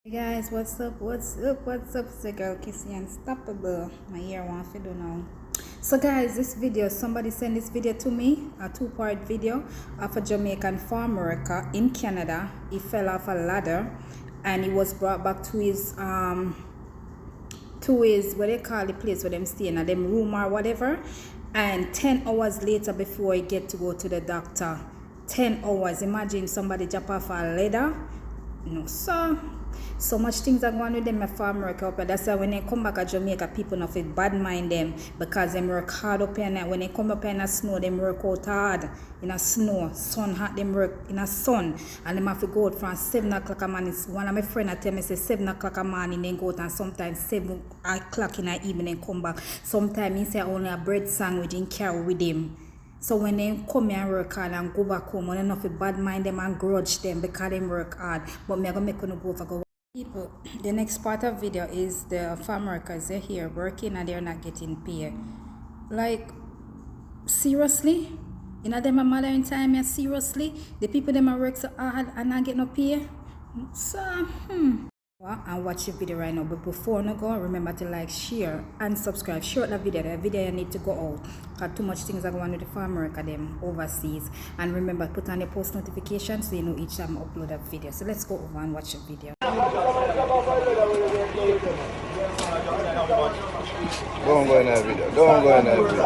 Hey guys, what's up? It's your girl Kissy Unstoppable. My ear want to do now. So guys, this video, somebody sent this video to me, a two-part video of a Jamaican farm worker in Canada. He fell off a ladder and he was brought back to his what they call the place where them stay in, them room or whatever, and 10 hours later before he get to go to the doctor. 10 hours. Imagine somebody jump off a ladder. No, so much things are going on with them my farm work up here. That's why when they come back to Jamaica, people not fit bad mind them because them work hard up here. When they come up here in the snow, them work out hard in the snow, sun hot, them work in the sun, and them have to go out from 7 o'clock a morning. One of my friends tell me say 7 o'clock a morning then go out, and sometimes 7 o'clock in the evening come back. Sometimes he say only a bread sandwich in carry with him. So when they come here and work hard and go back home, when they not fit bad mind them and grudge them because they work hard. But me I gonna make them go for go. People, the next part of video is the farm workers. They're here working and they're not getting paid. Like, seriously? You know them a mother in time here, seriously? The people them a work so hard and not get no pay? So, and watch the video right now. But before I go, remember to like, share and subscribe. Share the video you need to go out because too much things are going on with the farm worker them overseas. And remember, put on your post notifications so you know each time I upload a video. So let's go over and watch the video. Don't go in that video. Don't go in that video.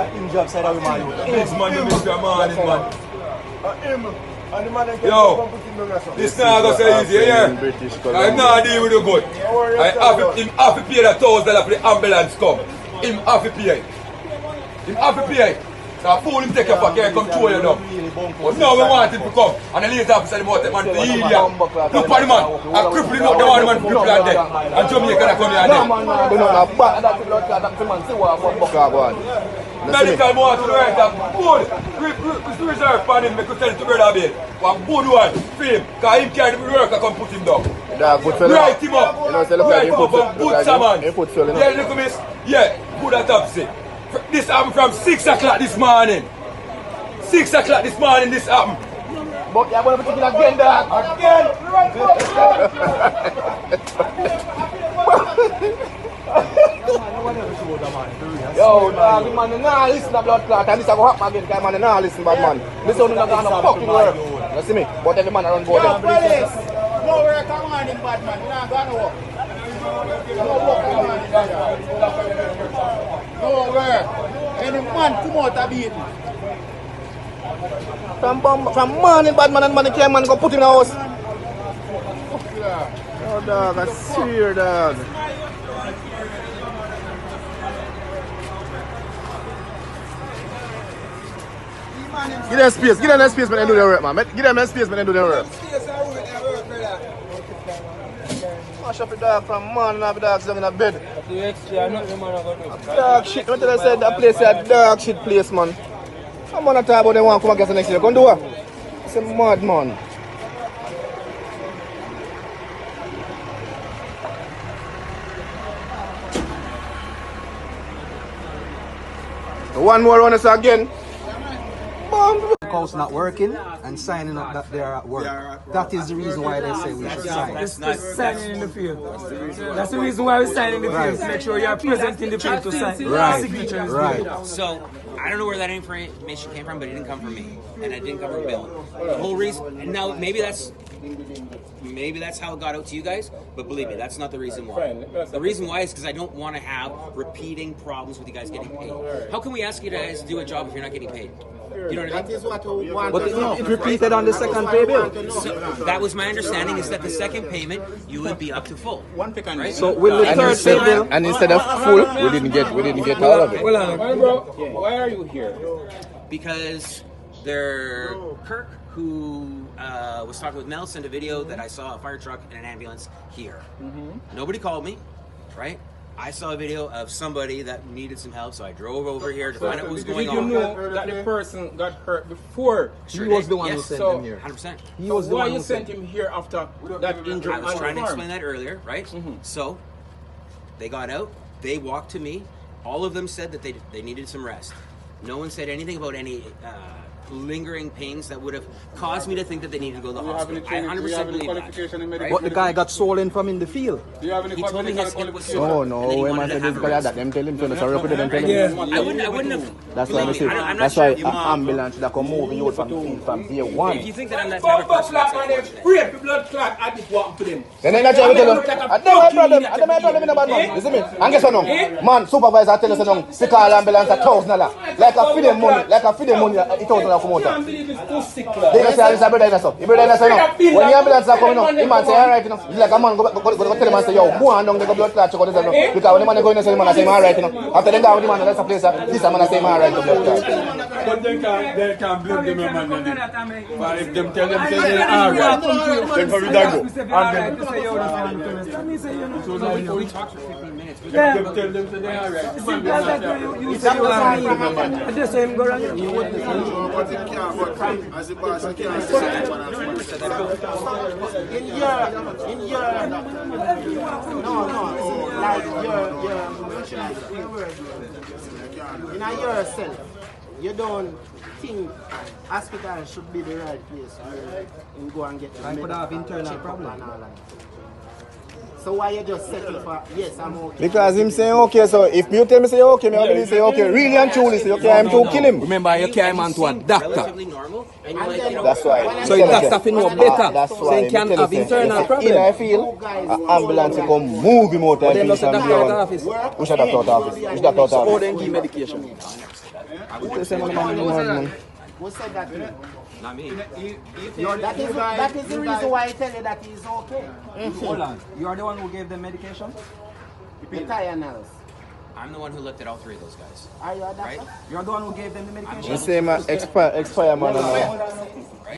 This man, Mr. Man. Yo, this now gonna say easy, yeah? I'm not dealing with the good. Him have to pay the $1,000 for the ambulance come. Him have to pay. Him have to pay. So a fool him take your pocket and come throw you now. But now we want him to come. And the later officer the motor man to the idiot. Look for the man. And cripple him up the one man to cripple and dead. And Jamaica gonna come here and dead. Medical more to the right and good reserve for him, make you tell him to brother Bill. One good one for him, because him carry the worker come put him down. Right him up, right him up and put some man. Yeah, look at me, yeah, good at opposite. This happened from 6 o'clock this morning. 6 o'clock this morning this happened. But you're going to put it again, dog. Yo, dog, the man nah listen to blood clot, and this a go happen again, because man nah listen, bad man. This one not gonna fucking work. You see me? But every man around board. Yo, police! No work come on in, bad man. You're not gonna work. No work come on in, bad man. No work. Any man come out a beating. From morning, bad man and money came and go put in the house. Oh, dog, I swear, dog. Give them space when they do their work, man. Give them space when they do their work. Mash up the dog from morning and the dog sitting in a bed. Dog shit, what did I say? That place is a dog shit place, man. I'm gonna talk about them one come and get the next year. Come do it. It's a mad man. One more on us again. House not working and signing up that they are at work. That is the reason why they say we should sign. It's signing in the field. That's the reason why we sign in the field, to make sure you are present in the field to sign. Right. Signature is Right. good. So, I don't know where that information came from, but it didn't come from me. And it didn't come from Bill. The whole reason, and now maybe that's how it got out to you guys, but believe me, that's not the reason why. The reason why is because I don't want to have repeating problems with you guys getting paid. How can we ask you guys to do a job if you're not getting paid? You know what I mean? That is what we want But to know. it repeated on the second pay bill. So that was my understanding, is that the second payment, you would be up to full. Right? So will the third pay bill? And instead of full, we didn't get all of it. Why are you here? Because Kirk, who was talking with Mel, sent a video that I saw a fire truck and an ambulance here. Nobody called me, right? I saw a video of somebody that needed some help, so I drove over here to find out what was going on. Did you know that the person got hurt before? Sure He was did. the one who Yes. sent So- him here. 100%. He was the Why one you who sent him here after that injury I was on trying the to farm? explain that earlier, right? So they got out, they walked to me. All of them said that they needed some rest. No one said anything about any lingering pains that would have caused me to think that they needed to go to the hospital. I 100% believe that. But the guy got swollen from in the field. He told me his hip was sore. No, and then he when wanted man to said have this a guy rest. that, them tell him to sorry, put them tell him. I wouldn't have. That's why I believe say, me, I'm not that's sure. why an ambulance that come moving you from the field from day If one. you think that I'm that type of person, that's unfortunate. Pray for blood clot and it walk to them. Then I tell you, I don't have a problem in the bad man. You see me? And guess what now? Man, supervisor tell us now, sick call ambulance $1,000. Like a feed them money, $1,000 come out. Can't believe it's too sick. They just say, this is a brother in so. Your brother in so now. When the ambulance are coming up, the man say, alright, you know. It's like a man go tell the man say, yo, go on down, they go blood clot, check out this now. Because when the man go in and say, the man say, alright, you know. After they go with the man, that's a place, this man say, alright, to blood clot. But they can't blame them, man. But if them tell them, say they're alright, then how we that go? And then, so now we talk for 15 minutes. If them tell them, say they're alright. You say you are me. I just say him go around. In yourself, you don't think hospital should be the right place where you go and get the I could have internal check up problem. and all that. So why you just settle for, yes, I'm okay? Because him saying okay, so if you tell me say okay, me only say okay, really and truly say okay, I'm to kill him. Remember, you carry man to a doctor. Relatively normal, and you're like, you know, That's why. So the doctor know better. That's So why. he can have internal problem. I feel an ambulance will come move him out But them and just say doctor out of office. Which doctor out of office? Which doctor out So of how office? them give medication? They say, man. Who said that to you? not me. That is the reason why I tell you that he's okay. Hold on. You are the one who gave them medication? The Tylenol. I'm the one who looked at all three of those guys. Are you a doctor? Right? You are the one who gave them the medication? The same expire man.